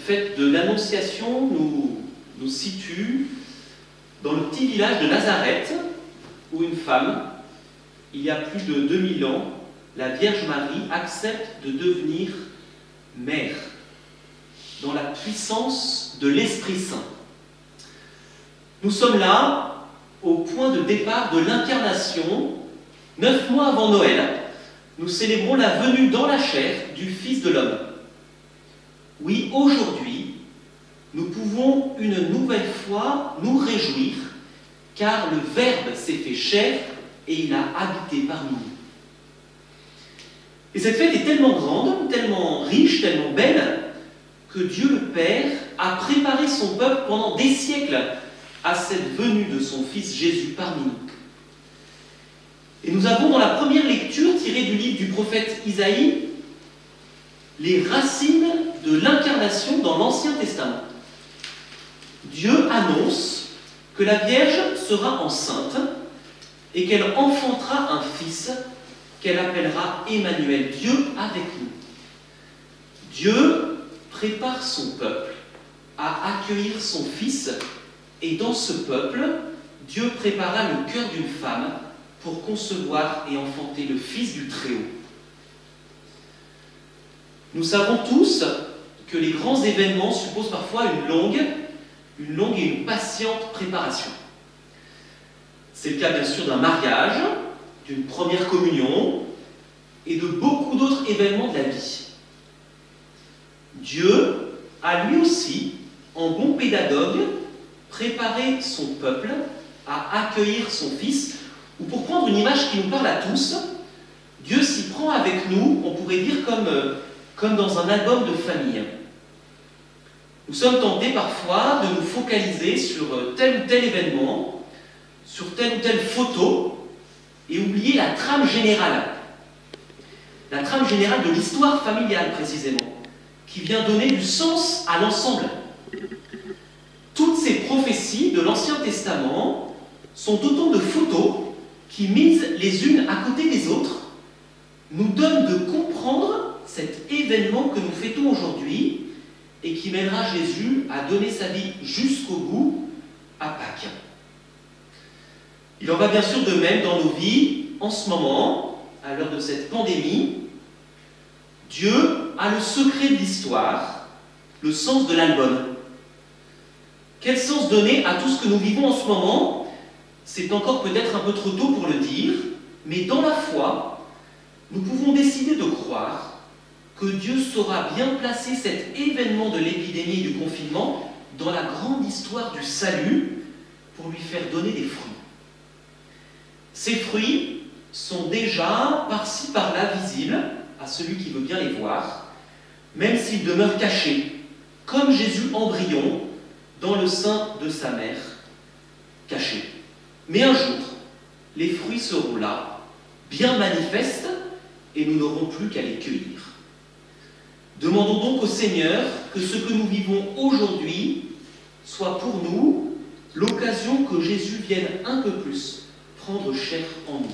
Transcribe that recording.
fête de l'Annonciation nous situe dans le petit village de Nazareth, où une femme, il y a plus de 2000 ans, la Vierge Marie, accepte de devenir mère, dans la puissance de l'Esprit Saint. Nous sommes là, au point de départ de l'incarnation, 9 mois avant Noël. Nous célébrons la venue dans la chair du Fils de l'homme. Oui, aujourd'hui, nous pouvons une nouvelle fois nous réjouir, car le Verbe s'est fait chair et il a habité parmi nous. Et cette fête est tellement grande, tellement riche, tellement belle, que Dieu le Père a préparé son peuple pendant des siècles à cette venue de son Fils Jésus parmi nous. Et nous avons dans la première lecture, tirée du livre du prophète Isaïe, les racines de l'incarnation dans l'Ancien Testament. Dieu annonce que la Vierge sera enceinte et qu'elle enfantera un fils qu'elle appellera Emmanuel, Dieu avec nous. Dieu prépare son peuple à accueillir son fils, et dans ce peuple, Dieu prépara le cœur d'une femme pour concevoir et enfanter le Fils du Très-Haut. Nous savons tous que les grands événements supposent parfois une longue et une patiente préparation. C'est le cas bien sûr d'un mariage, d'une première communion et de beaucoup d'autres événements de la vie. Dieu a lui aussi, en bon pédagogue, préparé son peuple à accueillir son Fils, ou pour prendre une image qui nous parle à tous, Dieu s'y prend avec nous, on pourrait dire comme dans un album de famille. Nous sommes tentés parfois de nous focaliser sur tel ou tel événement, sur telle ou telle photo, et oublier la trame générale. La trame générale de l'histoire familiale, précisément, qui vient donner du sens à l'ensemble. Toutes ces prophéties de l'Ancien Testament sont autant de photos qui, mises les unes à côté des autres, nous donnent de comprendre cet événement que nous fêtons aujourd'hui et qui mènera Jésus à donner sa vie jusqu'au bout à Pâques. Il en va bien sûr de même dans nos vies, en ce moment, à l'heure de cette pandémie. Dieu a le secret de l'histoire, le sens de l'album. Quel sens donner à tout ce que nous vivons en ce moment? C'est encore peut-être un peu trop tôt pour le dire, mais dans la foi, nous pouvons décider de croire que Dieu saura bien placer cet événement de l'épidémie et du confinement dans la grande histoire du salut pour lui faire donner des fruits. Ces fruits sont déjà par-ci par-là visibles à celui qui veut bien les voir, même s'ils demeurent cachés, comme Jésus embryon dans le sein de sa mère, caché. Mais un jour, les fruits seront là, bien manifestes, et nous n'aurons plus qu'à les cueillir. Demandons donc au Seigneur que ce que nous vivons aujourd'hui soit pour nous l'occasion que Jésus vienne un peu plus prendre chair en nous.